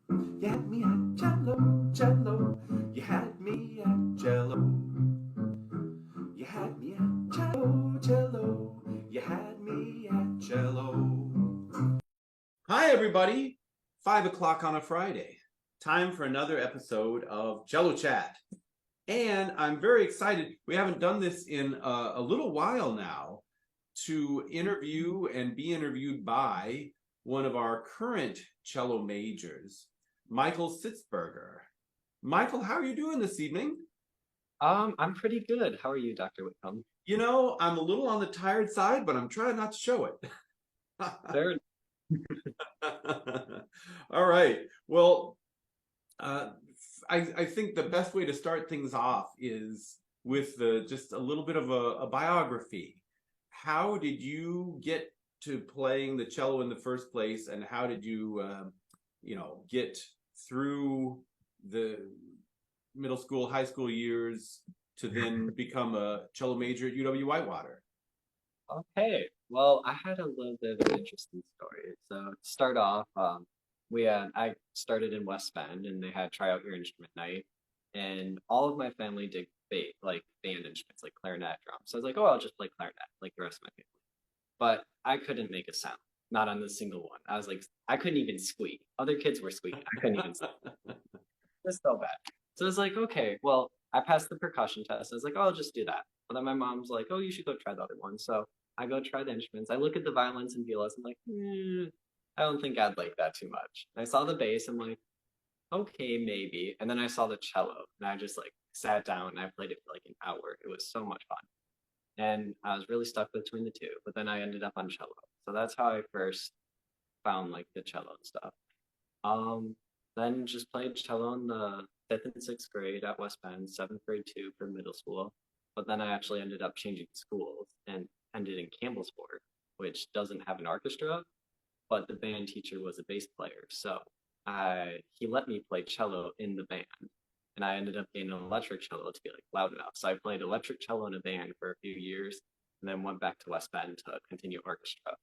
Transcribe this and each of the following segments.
You had me at cello, cello. You had me at cello. You had me at cello, cello. You had me at cello. Hi, everybody. 5 o'clock on a Friday. Time for another episode of Cello Chat. And I'm very excited. We haven't done this in a little while now to interview and be interviewed by one of our current cello majors, Michael Sitzberger. Michael, how are you doing this evening? I'm pretty good. How are you, Dr. Whitcomb? You know, I'm a little on the tired side, but I'm trying not to show it. There. All right. Well, uh, I think the best way to start things off is with just a little bit of a biography. How did you get to playing the cello in the first place, and how did you, get through the middle school, high school years to then become a cello major at UW-Whitewater? Okay. Well, I had a little bit of an interesting story. So to start off, I started in West Bend and they had tryout your instrument night, and all of my family did band instruments like clarinet, drums. So I was like, oh, I'll just play clarinet like the rest of my family. But I couldn't make a sound, not on the single one. I was like, I couldn't even squeak. Other kids were squeaking. I couldn't even. It was so bad. So I was like, okay, well, I passed the percussion test. I was like, oh, I'll just do that. But then my mom's like, oh, you should go try the other one. So I go try the instruments. I look at the violins and violas. I'm like, I don't think I'd like that too much. And I saw the bass. I'm like, okay, maybe. And then I saw the cello, and I just like sat down and I played it for like an hour. It was so much fun, and I was really stuck between the two. But then I ended up on cello. So that's how I first found like the cello and stuff. Um, then just played cello in the fifth and sixth grade at West Bend, seventh grade too for middle school. But then I actually ended up changing schools and ended in Campbellsport, which doesn't have an orchestra, but the band teacher was a bass player. So he let me play cello in the band. And I ended up getting an electric cello to be like loud enough. So I played electric cello in a band for a few years and then went back to West Bend to continue orchestra.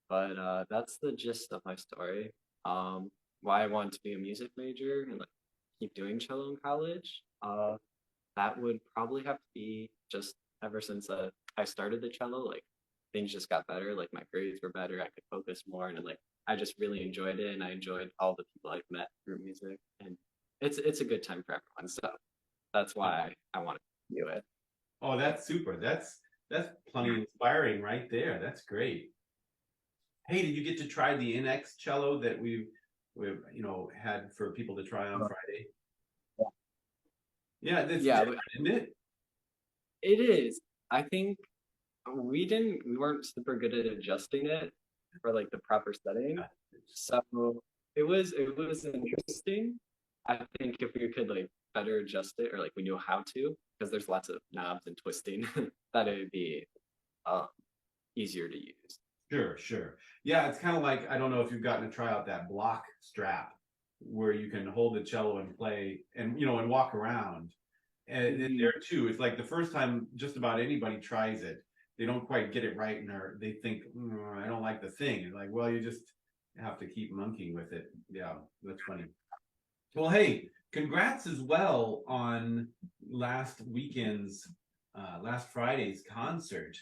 But that's the gist of my story. Why I wanted to be a music major and like keep doing cello in college. That would probably have to be just ever since I started the cello, like things just got better. Like my grades were better. I could focus more, and like I just really enjoyed it, and I enjoyed all the people I've met through music, and it's a good time for everyone. So that's why I want to do it. Oh, that's super. That's plenty inspiring right there. That's great. Hey, did you get to try the NX cello that we've had for people to try on Friday? Yeah, that's Yeah, different, isn't it? it is. I think we weren't super good at adjusting it for like the proper setting. So it was interesting. I think if we could like better adjust it or like we knew how to, because there's lots of knobs and twisting, that it would be um, easier to use. Sure, sure. Yeah, it's kind of like I don't know if you've gotten to try out that block strap where you can hold the cello and play and walk around. And Mhm. there too, it's like the first time just about anybody tries it, they don't quite get it right, and they think, I don't like the thing. And like, well, you just have to keep monkeying with it. Yeah, that's funny. Well, hey, congrats as well on last Friday's concert.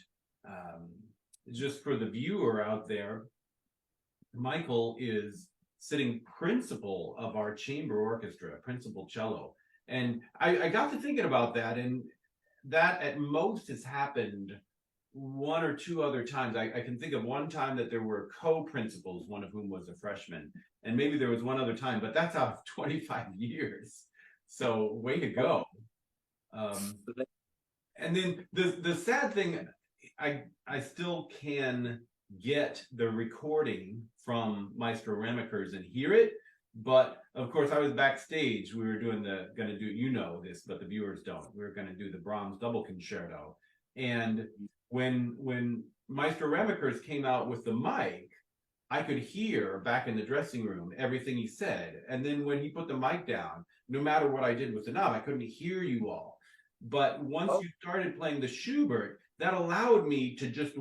Um, just for the viewer out there, Michael is sitting principal of our chamber orchestra, principal cello. And I got to thinking about that, and that at most has happened one or two other times. I can think of one time that there were co-principals, one of whom was a freshman, and maybe there was one other time, but that's out of 25 years. So way to go. Um, and then the sad thing, I still can get the recording from Maestro Remekers and hear it, but of course I was backstage. We were gonna do, this, but the viewers don't. We were gonna do the Brahms double concerto, and when Maestro Remekers came out with the mic, I could hear back in the dressing room everything he said. And then when he put the mic down, no matter what I did with the knob, I couldn't hear you all. But once Oh, you started playing the Schubert, that allowed me to just,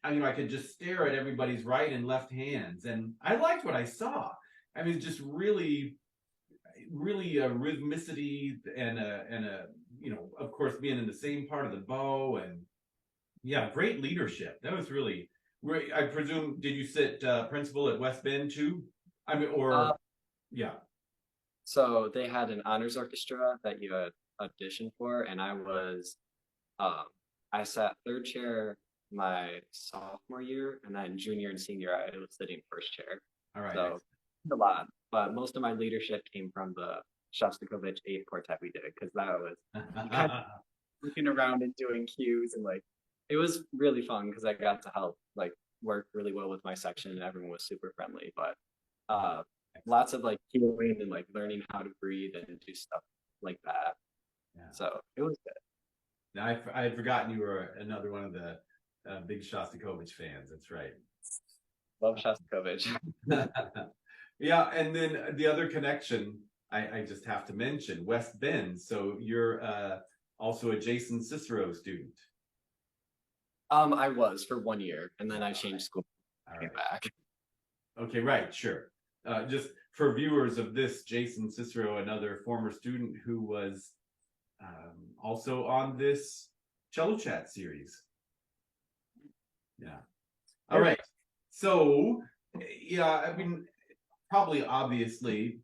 I could just stare at everybody's right and left hands. And I liked what I saw. I mean, just really a rhythmicity and a of course being in the same part of the bow, and yeah, great leadership. That was really great. I presume, did you sit principal at West Bend too? I mean, Uh, or yeah. so they had an honors orchestra that you had auditioned for, and um, I sat third chair my sophomore year, and then junior and senior I was sitting first chair. All right. So a lot, but most of my leadership came from the Shostakovich 8 quartet we did, because that was kind of looking around and doing cues, and like it was really fun because I got to help like work really well with my section, and everyone was super friendly. But uh, lots of like cueing and like learning how to breathe and do stuff like that. Yeah. So it was good. Now, I had forgotten you were another one of the big Shostakovich fans. That's right. Love Shostakovich. Yeah, and then the other connection I just have to mention, West Bend. So you're also a Jason Cicero student. I was for 1 year, and then I changed school, All came right. back. Okay, right, sure. Just for viewers of this, Jason Cicero, another former student who was also on this Cello Chat series. Yeah. All right. So, yeah, I mean, probably obviously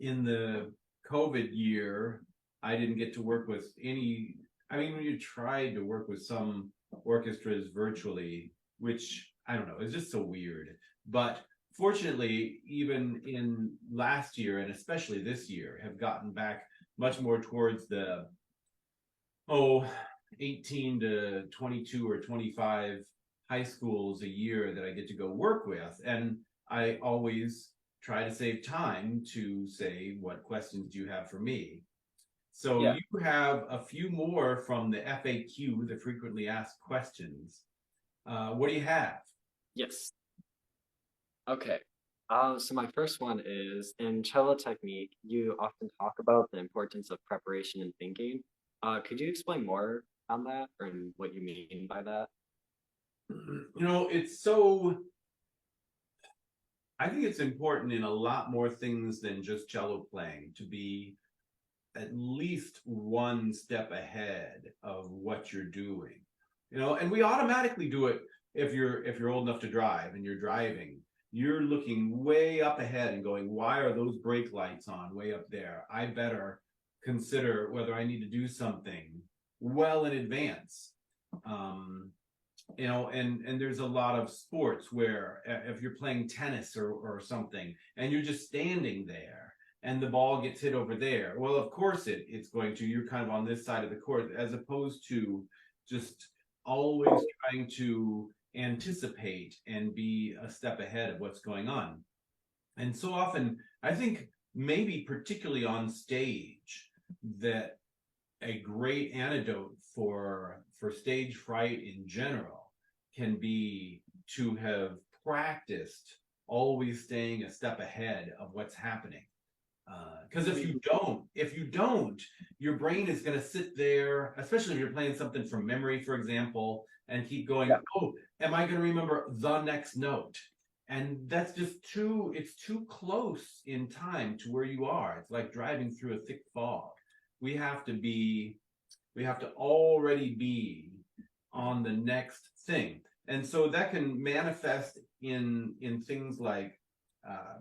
in the COVID year, I didn't get to work with any. I mean, when you tried to work with some orchestras virtually, which I don't know, it's just so weird. But fortunately, even in last year and especially this year, have gotten back much more towards the 18 to 22 or 25 high schools a year that I get to go work with. And I always try to save time to say, what questions do you have for me? So Yeah. you have a few more from the FAQ, the frequently asked questions. What do you have? Yes. Okay. So my first one is, in cello technique, you often talk about the importance of preparation and thinking. Could you explain more on that, or what you mean by that? It's so, I think it's important in a lot more things than just cello playing to be at least one step ahead of what you're doing. And we automatically do it if you're old enough to drive and you're driving. You're looking way up ahead and going, why are those brake lights on way up there? I better consider whether I need to do something well in advance. And there's a lot of sports where if you're playing tennis or something and you're just standing there and the ball gets hit over there, well, of course it's going to, you're kind of on this side of the court, as opposed to just always trying to anticipate and be a step ahead of what's going on. And so often, I think maybe particularly on stage, that a great antidote for stage fright in general can be to have practiced always staying a step ahead of what's happening. Because if you don't, your brain is going to sit there, especially if you're playing something from memory, for example, and keep going, oh, am I going to remember the next note? And that's just it's too close in time to where you are. It's like driving through a thick fog. We have to already be on the next thing. And so that can manifest in things like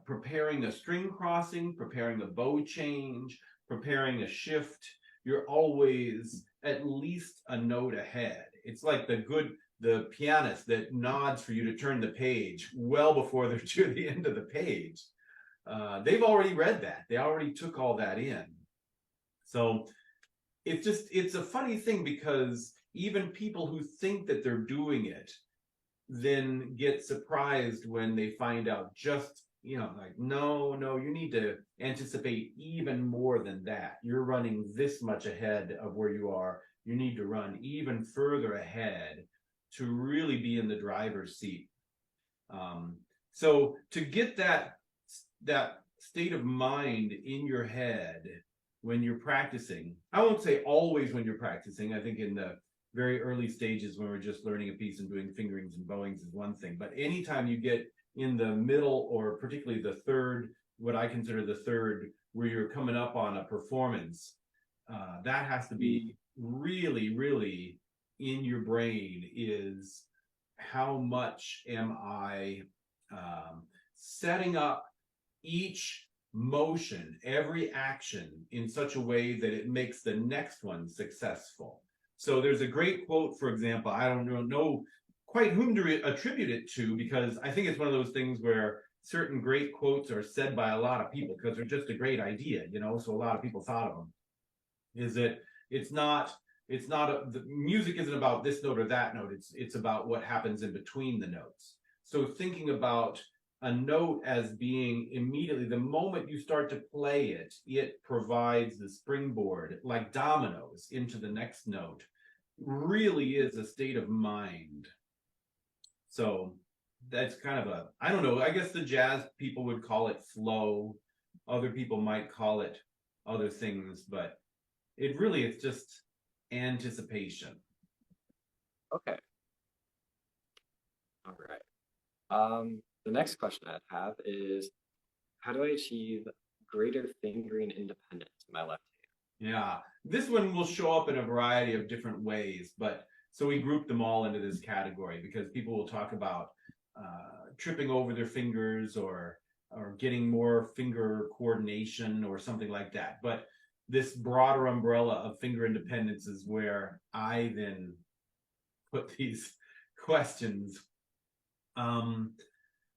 preparing a string crossing, preparing a bow change, preparing a shift. You're always at least a note ahead. It's like the pianist that nods for you to turn the page well before they're to the end of the page. They've already read that. They already took all that in. So it's a funny thing, because even people who think that they're doing it then get surprised when they find out just, like, no, you need to anticipate even more than that. You're running this much ahead of where you are. You need to run even further ahead to really be in the driver's seat. So to get that state of mind in your head when you're practicing, I won't say always when you're practicing. I think in the very early stages when we're just learning a piece and doing fingerings and bowings is one thing, but anytime you get in the middle, or particularly the third what I consider the third, where you're coming up on a performance, that has to be really, really in your brain, is how much am I setting up each motion, every action in such a way that it makes the next one successful. So there's a great quote, for example, I don't know quite whom to attribute it to, because I think it's one of those things where certain great quotes are said by a lot of people because they're just a great idea, you know, so a lot of people thought of them. Is that the music isn't about this note or that note, it's about what happens in between the notes. So thinking about a note as being immediately, the moment you start to play it, it provides the springboard, like dominoes, into the next note, really is a state of mind. So that's kind of a, I don't know, I guess the jazz people would call it flow. Other people might call it other things, but it really is just anticipation. Okay. All right. The next question I'd have is, how do I achieve greater fingering independence in my left hand? Yeah, this one will show up in a variety of different ways, but so we group them all into this category because people will talk about tripping over their fingers or getting more finger coordination or something like that. But this broader umbrella of finger independence is where I then put these questions.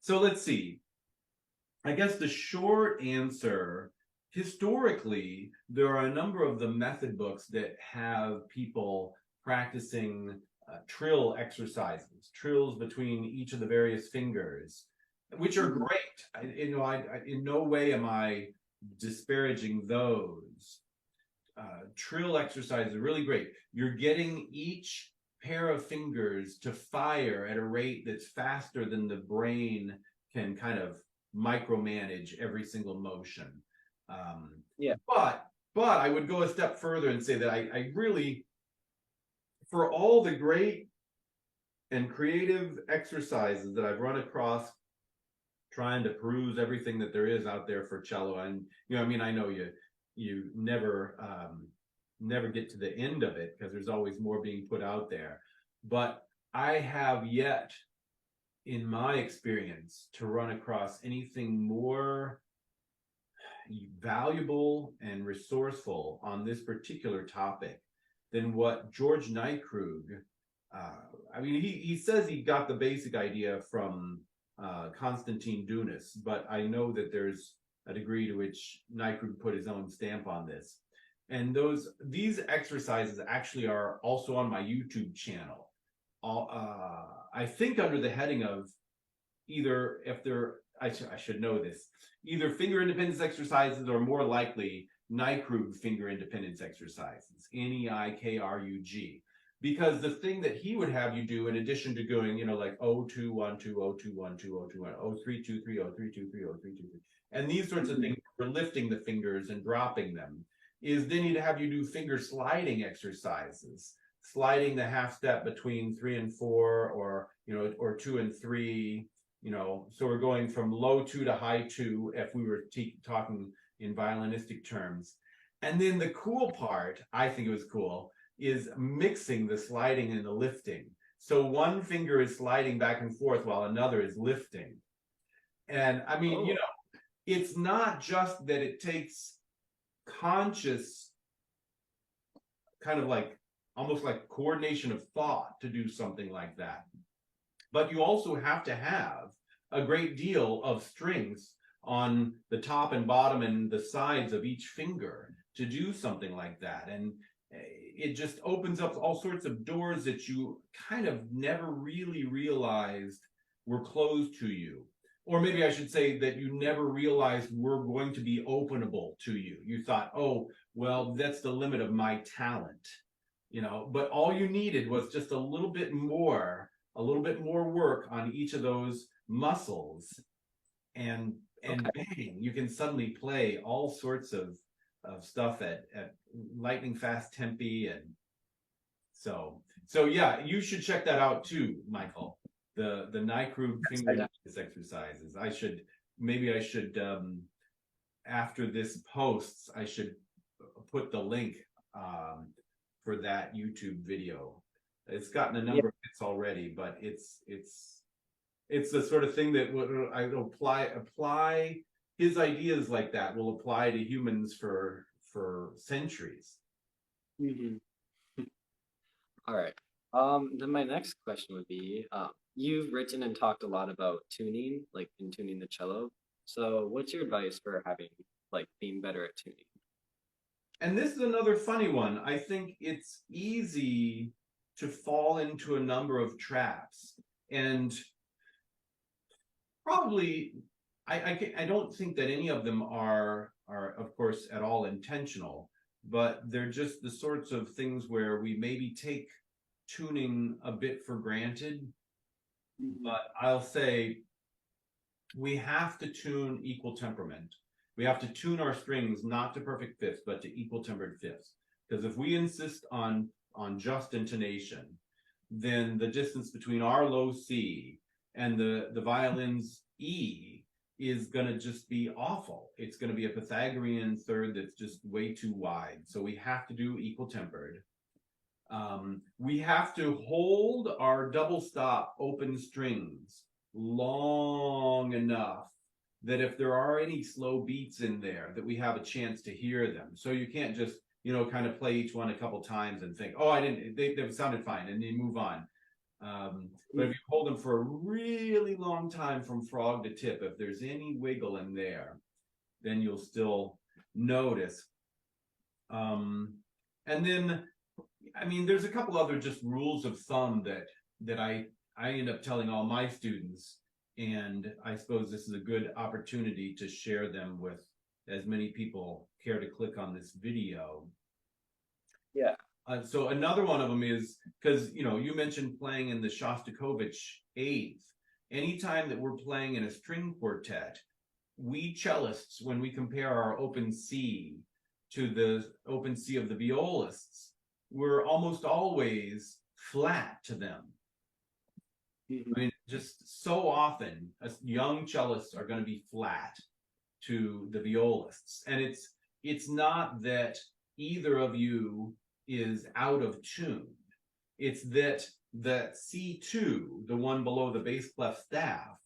So let's see. I guess the short answer, historically, there are a number of the method books that have people practicing trill exercises, trills between each of the various fingers, which are great. I in no way am I disparaging those. Trill exercises are really great. You're getting each pair of fingers to fire at a rate that's faster than the brain can kind of micromanage every single motion. Yeah. But I would go a step further and say that I really, for all the great and creative exercises that I've run across trying to peruse everything that there is out there for cello, and I mean, I know you never get to the end of it because there's always more being put out there, but I have yet, in my experience, to run across anything more valuable and resourceful on this particular topic than what George Nykrug, I mean, he says he got the basic idea from Konstantin Dunas, but I know that there's a degree to which Nykrug put his own stamp on this. And these exercises actually are also on my YouTube channel. I think under the heading of either, if they're, I should know this, either finger independence exercises or more likely Nykrug finger independence exercises, N-E-I-K-R-U-G. Because the thing that he would have you do, in addition to going, like 0-2-1-2, 0-2-1-2, 0-2-1, 0-3-2-3, 0-3-2-3, 0-3-2-3, and these sorts of things for lifting the fingers and dropping them, is then he'd have you do finger sliding exercises, sliding the half step between 3 and 4, or 2 and 3, so we're going from low 2 to high 2 if we were talking in violinistic terms. And then the cool part, I think it was cool, is mixing the sliding and the lifting. So one finger is sliding back and forth while another is lifting. And I mean, it's not just that it takes conscious, kind of like almost like coordination of thought to do something like that, but you also have to have a great deal of strength on the top and bottom and the sides of each finger to do something like that. And it just opens up all sorts of doors that you kind of never really realized were closed to you. Or maybe I should say that you never realized were going to be openable to you. You thought, oh, well, that's the limit of my talent, but all you needed was just a little bit more work on each of those muscles, and bang, you can suddenly play all sorts of stuff at lightning fast tempi. And so yeah, you should check that out too, Michael. The Nykrug finger exercises. I should after this posts, I should put the link for that YouTube video. It's gotten a Yeah. number of hits already, but it's the sort of thing that I will apply his ideas like that will apply to humans for centuries. Mhm. All right. Then my next question would be, you've written and talked a lot about tuning, like in tuning the cello. So what's your advice for having, like, being better at tuning? And this is another funny one. I think it's easy to fall into a number of traps, and probably I don't think that any of them are of course at all intentional, but they're just the sorts of things where we maybe take tuning a bit for granted. Mhm. But I'll say we have to tune equal temperament. We have to tune our strings not to perfect fifths, but to equal tempered fifths. Because if we insist on just intonation, then the distance between our low C and the violin's E is going to just be awful. It's going to be a Pythagorean third that's just way too wide. So we have to do equal tempered. We have to hold our double stop open strings long enough that if there are any slow beats in there, that we have a chance to hear them. So you can't just, kind of play each one a couple times and think, oh, I didn't, they sounded fine, and then move on. But if you hold them for a really long time from frog to tip, if there's any wiggle in there, then you'll still notice. And then I mean, there's a couple other just rules of thumb that I end up telling all my students, and I suppose this is a good opportunity to share them with as many people care to click on this video. Yeah. So another one of them is because you mentioned playing in the Shostakovich eighth. Anytime that we're playing in a string quartet, we cellists, when we compare our open C to the open C of the violists, we're almost always flat to them. Mhm. I mean, just so often, young cellists are going to be flat to the violists, and it's not that either of you is out of tune. It's that C2, the one below the bass clef staff,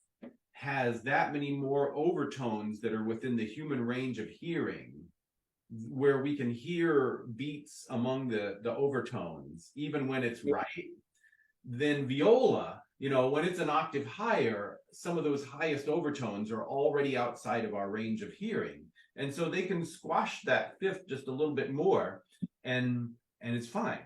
has that many more overtones that are within the human range of hearing, where we can hear beats among the overtones, even when it's Yeah. right. Then viola, when it's an octave higher, some of those highest overtones are already outside of our range of hearing. And so they can squash that fifth just a little bit more, and it's fine,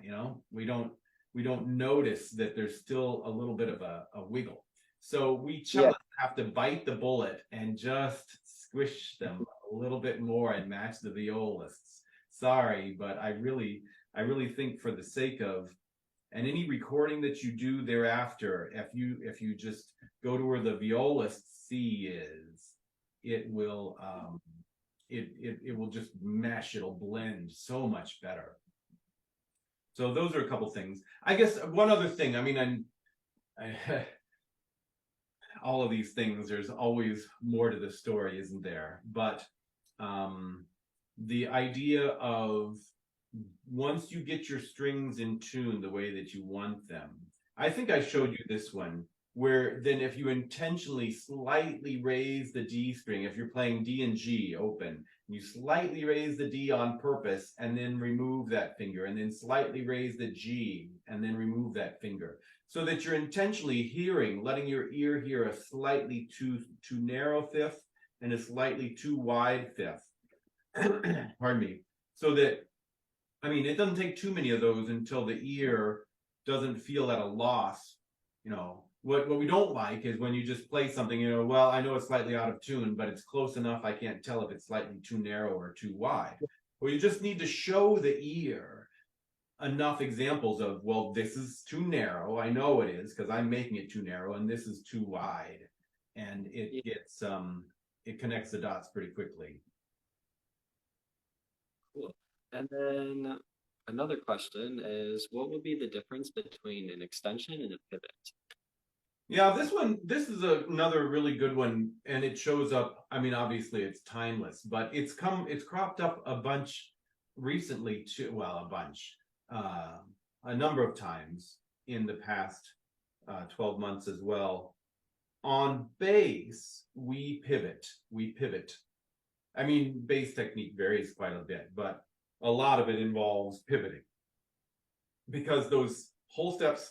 we don't notice that there's still a little bit of a wiggle. So we Yeah. cellists have to bite the bullet and just squish them a little bit more and match the violists. Sorry, but I really think for the sake of, and any recording that you do thereafter, if you just go to where the violist C is, it will it will just mesh. It'll blend so much better. So those are a couple things. I guess one other thing. I mean, all of these things. There's always more to the story, isn't there? But the idea of once you get your strings in tune the way that you want them, I think I showed you this one, where then if you intentionally slightly raise the D string, if you're playing D and G open, you slightly raise the D on purpose and then remove that finger, and then slightly raise the G and then remove that finger, so that you're intentionally hearing, letting your ear hear a slightly too narrow fifth and a slightly too wide fifth. Pardon me. So that, I mean, it doesn't take too many of those until the ear doesn't feel at a loss. What we don't like is when you just play something, well, I know it's slightly out of tune, but it's close enough, I can't tell if it's slightly too narrow or too wide. Well, you just need to show the ear enough examples of, well, this is too narrow, I know it is because I'm making it too narrow, and this is too wide, and it gets it connects the dots pretty quickly. Cool. And then another question is, what would be the difference between an extension and a pivot? Yeah, this is another really good one, and it shows up. I mean, obviously it's timeless, but it's cropped up a bunch recently too. Well, uh, a number of times in the past 12 months as well. On bass, we pivot. I mean, bass technique varies quite a bit, but a lot of it involves pivoting because those whole steps,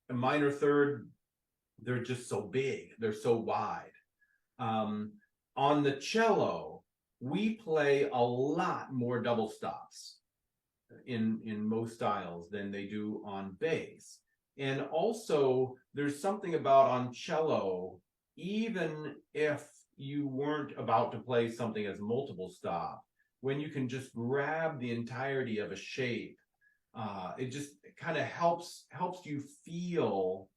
a minor third, they're just so big, they're so wide. Um, on the cello, we play a lot more double stops in most styles than they do on bass. And also, there's something about on cello, even if you weren't about to play something as multiple stop, when you can just grab the entirety of a shape, it just kind of helps you feel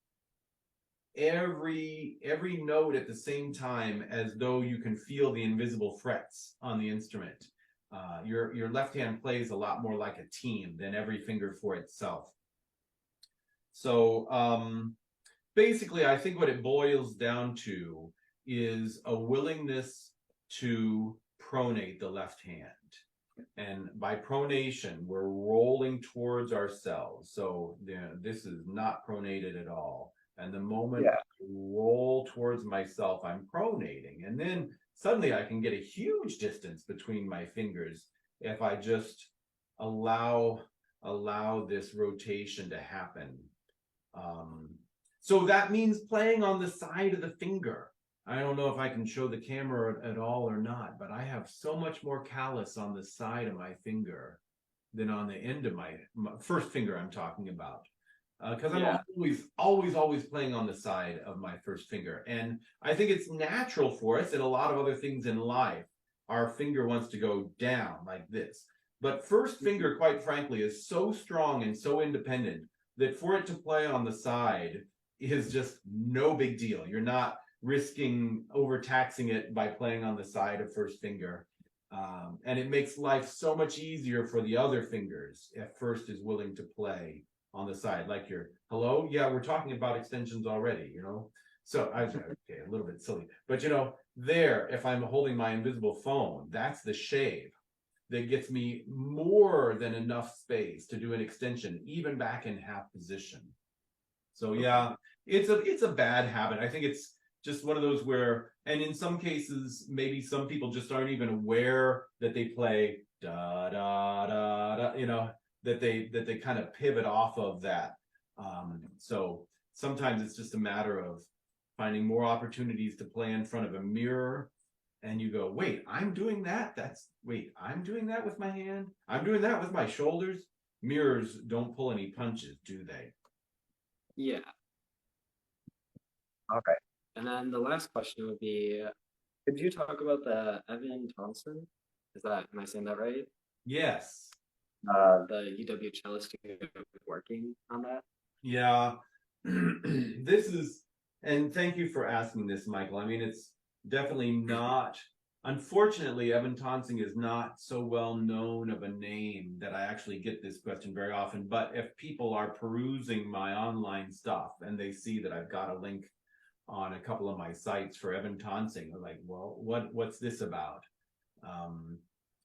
every note at the same time, as though you can feel the invisible frets on the instrument. Your left hand plays a lot more like a team than every finger for itself. So basically, I think what it boils down to is a willingness to pronate the left hand. And by pronation, we're rolling towards ourselves. So this is not pronated at all. And the moment I roll towards myself, I'm pronating. And then suddenly I can get a huge distance between my fingers if I just allow this rotation to happen. So that means playing on the side of the finger. I don't know if I can show the camera at all or not, but I have so much more callus on the side of my finger than on the end of my first finger I'm talking about. Because I'm always playing on the side of my first finger. And I think it's natural for us, and a lot of other things in life, our finger wants to go down like this. But first finger, quite frankly, is so strong and so independent that for it to play on the side is just no big deal. You're not risking overtaxing it by playing on the side of first finger. And it makes life so much easier for the other fingers if first is willing to play on the side, like your hello. Yeah, we're talking about extensions already, you know. So okay, a little bit silly, but you know, there, if I'm holding my invisible phone, that's the shave that gets me more than enough space to do an extension, even back in half position. So yeah, it's a bad habit. I think it's just one of those where, and in some cases, maybe some people just aren't even aware that they play da da da da, you know, that they kind of pivot off of that. So sometimes it's just a matter of finding more opportunities to play in front of a mirror, and you go, wait, I'm doing that. I'm doing that with my hand. I'm doing that with my shoulders. Mirrors don't pull any punches, do they? Yeah. Okay. And then the last question would be, could you talk about the Evan Thompson? Am I saying that right? Yes. The UW cellist who was working on that? Yeah. This is, and thank you for asking this, Michael. I mean, it's definitely not, unfortunately, Evan Tonsing is not so well known of a name that I actually get this question very often. But if people are perusing my online stuff and they see that I've got a link on a couple of my sites for Evan Tonsing, they're like, well, what's this about?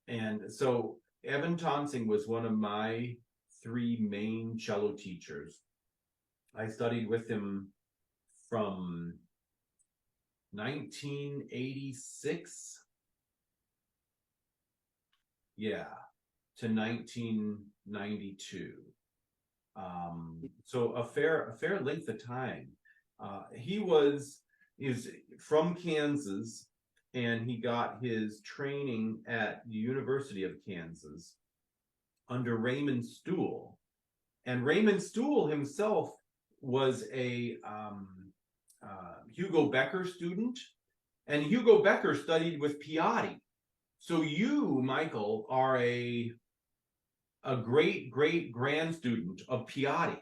And so Evan Tonsing was one of my three main cello teachers. I studied with him from 1986, yeah, to 1992. So a fair length of time. He is from Kansas, and he got his training at the University of Kansas under Raymond Stool. And Raymond Stool himself was a Hugo Becker student, and Hugo Becker studied with Piatti. So you, Michael, are a great grand student of Piatti.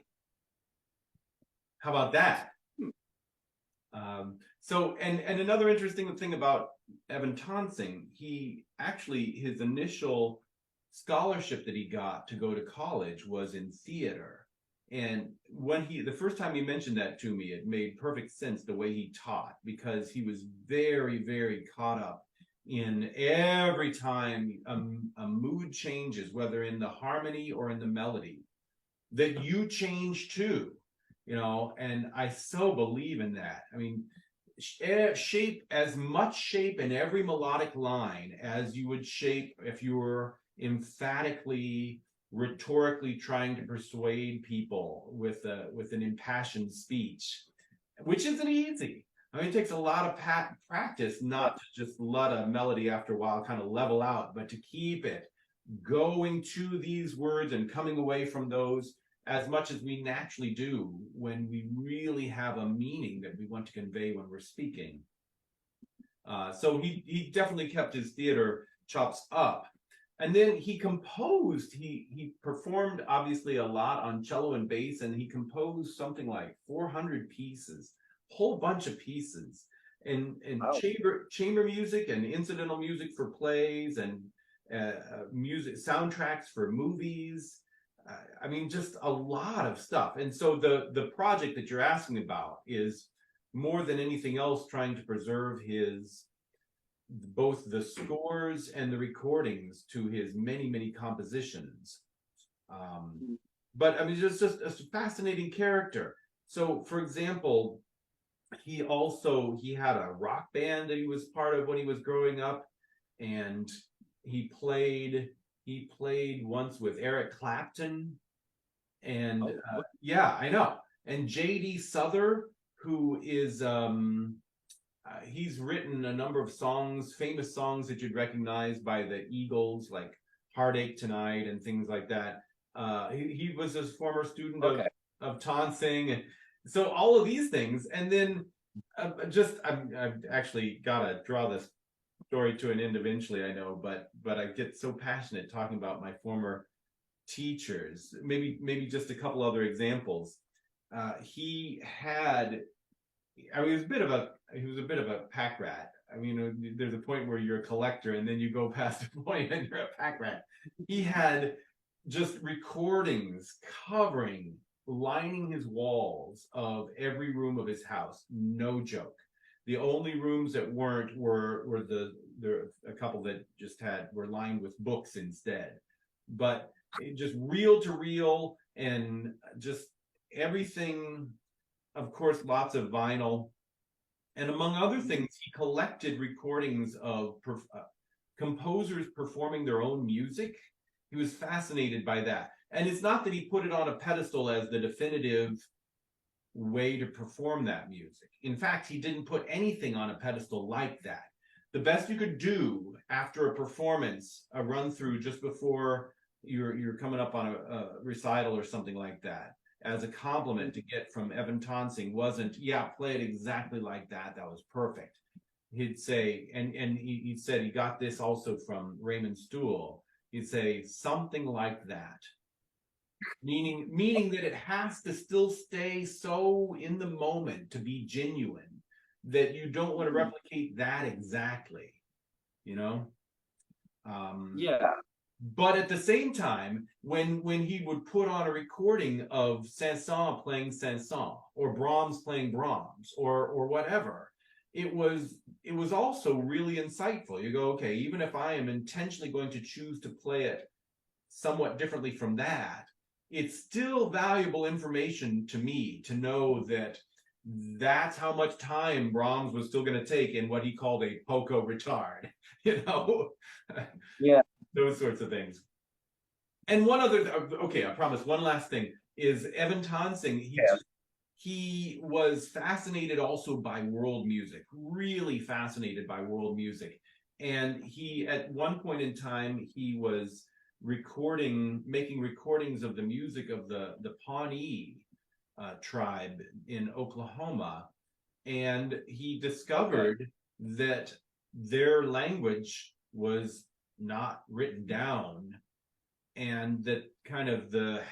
How about that? So and another interesting thing about Evan Tonsing, his initial scholarship that he got to go to college was in theater. And when the first time he mentioned that to me, it made perfect sense the way he taught, because he was very, very caught up in every time a mood changes, whether in the harmony or in the melody, that you change too, and I so believe in that. I mean, shape as much shape in every melodic line as you would shape if you were emphatically, rhetorically trying to persuade people with an impassioned speech, which isn't easy. I mean, it takes a lot of practice not to just let a melody after a while kind of level out, but to keep it going to these words and coming away from those as much as we naturally do when we really have a meaning that we want to convey when we're speaking. So he definitely kept his theater chops up. And then he composed, he performed obviously a lot on cello and bass, and he composed something like 400 pieces, whole bunch of pieces, and Wow. chamber music and incidental music for plays, and music soundtracks for movies. I mean, just a lot of stuff. And so the project that you're asking about is more than anything else trying to preserve both the scores and the recordings to his many, many compositions. But I mean, just a fascinating character. So, for example, he had a rock band that he was part of when he was growing up, and he played once with Eric Clapton, and yeah, I know. And J.D. Souther, who is he's written a number of songs, famous songs that you'd recognize by the Eagles, like "Heartache Tonight" and things like that. He was a former student of Tonsing, so all of these things. And then I've actually got to draw this story to an end eventually, I know, but I get so passionate talking about my former teachers. Maybe just a couple other examples. He had, I mean, he was a bit of a pack rat. I mean, there's a point where you're a collector, and then you go past a point and you're a pack rat. He had just recordings lining his walls of every room of his house. No joke. The only rooms that weren't were a couple that just were lined with books instead. But just reel to reel, and just everything. Of course, lots of vinyl. And among other things, he collected recordings of composers performing their own music. He was fascinated by that. And it's not that he put it on a pedestal as the definitive way to perform that music. In fact, he didn't put anything on a pedestal like that. The best you could do after a performance, a run through just before you're coming up on a recital or something like that, as a compliment to get from Evan Tonsing, wasn't, yeah, play it exactly like that. That was perfect. He'd say, and he said he got this also from Raymond Stool. He'd say something like that, meaning that it has to still stay so in the moment to be genuine, that you don't want to replicate that exactly, you know. Yeah. But at the same time, when he would put on a recording of Saint-Saëns playing Saint-Saëns, or Brahms playing Brahms, or whatever, it was also really insightful. You go, okay, even if I am intentionally going to choose to play it somewhat differently from that, it's still valuable information to me to know that that's how much time Brahms was still going to take in what he called a poco retard, you know. Yeah. Those sorts of things. And one other, okay, I promise, one last thing is Evan Tonsing. He was fascinated also by world music, really fascinated by world music. And he, at one point in time, he was making recordings of the music of the Pawnee tribe in Oklahoma. And he discovered that their language was not written down, and that kind of the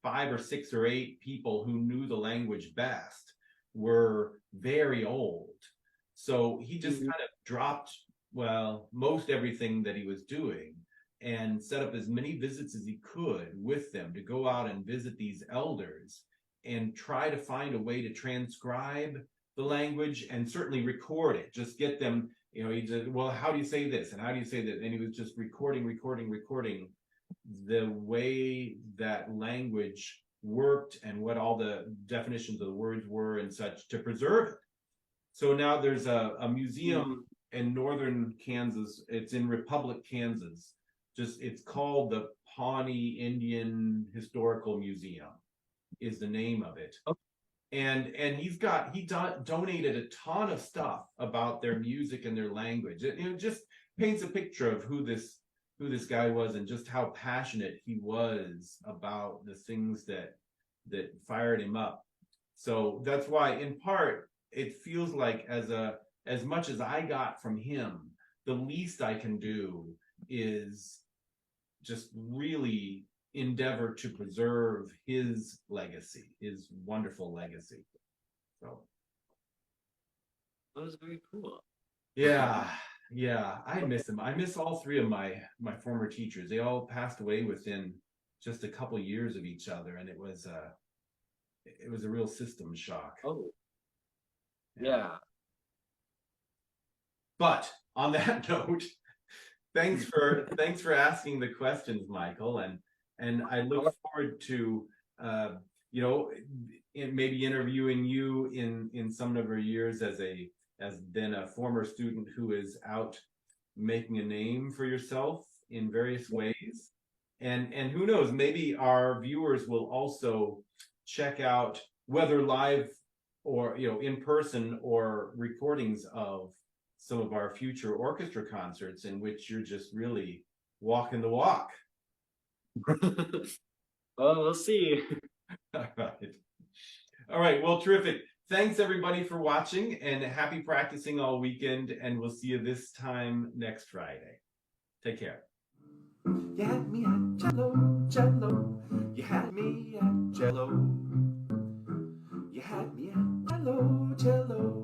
5 or 6 or 8 people who knew the language best were very old. So he just kind of dropped, well, most everything that he was doing, and set up as many visits as he could with them to go out and visit these elders and try to find a way to transcribe the language and certainly record it. Just get them, you know, he said, well, how do you say this? And how do you say that? And he was just recording the way that language worked and what all the definitions of the words were and such to preserve it. So now there's a museum in northern Kansas. It's in Republic, Kansas. It's called the Pawnee Indian Historical Museum is the name of it. Okay. And he donated a ton of stuff about their music and their language. It just paints a picture of who this guy was and just how passionate he was about the things that fired him up. So that's why, in part, it feels like as much as I got from him, the least I can do is just really endeavor to preserve his legacy, his wonderful legacy. So That was very cool. yeah, I miss him. I miss all three of my former teachers. They all passed away within just a couple years of each other, and it was a real system shock. Oh, yeah. But on that note, thanks for asking the questions, Michael, and I look forward to maybe interviewing you in some number of years as then a former student who is out making a name for yourself in various ways. And who knows, maybe our viewers will also check out, whether live or in person or recordings of some of our future orchestra concerts in which you're just really walking the walk. Well, we'll see. All right. Well, terrific. Thanks everybody for watching, and happy practicing all weekend, and we'll see you this time next Friday. Take care. You had me at Cello, Cello. You had me at Cello. You had me at Cello, Cello.